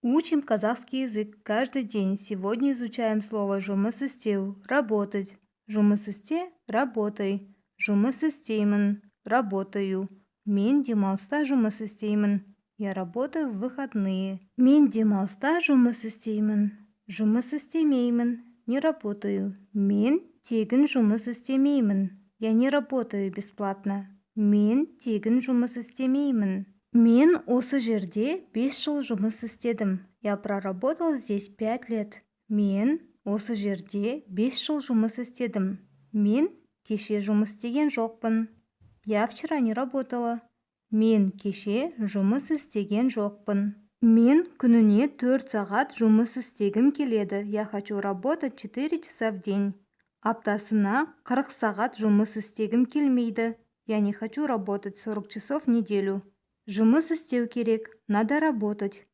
Учим казахский язык каждый день. Сегодня изучаем слово «жұмыс істеу» – работать. Жұмыс істе – работай. Жұмыс істеймін – работаю. Мен демалыста жұмыс істеймін. Я работаю в выходные. Мен демалыста жұмыс істеймін. Жұмыс істемеймін. Не работаю. Мен тегін жұмыс істемеймін. Я не работаю бесплатно. Мен тегін жұмыс істемеймін. Мен осы жерде 5 жыл жұмыс істедім. Я проработал здесь 5 лет. Мен осы жерде 5 жыл жұмыс істедім. Мен кеше жұмыс істеген жоқпын. Я вчера не работала. Мен кеше жұмыс істеген жоқпын. Мен күніне 4 сағат жұмыс істегім келеді. Я хочу работать 4 часа в день. Аптасына 40 сағат жұмыс істегім келмейді. Я не хочу работать 40 часов в неделю. Жұмыс істеу керек, надо работать.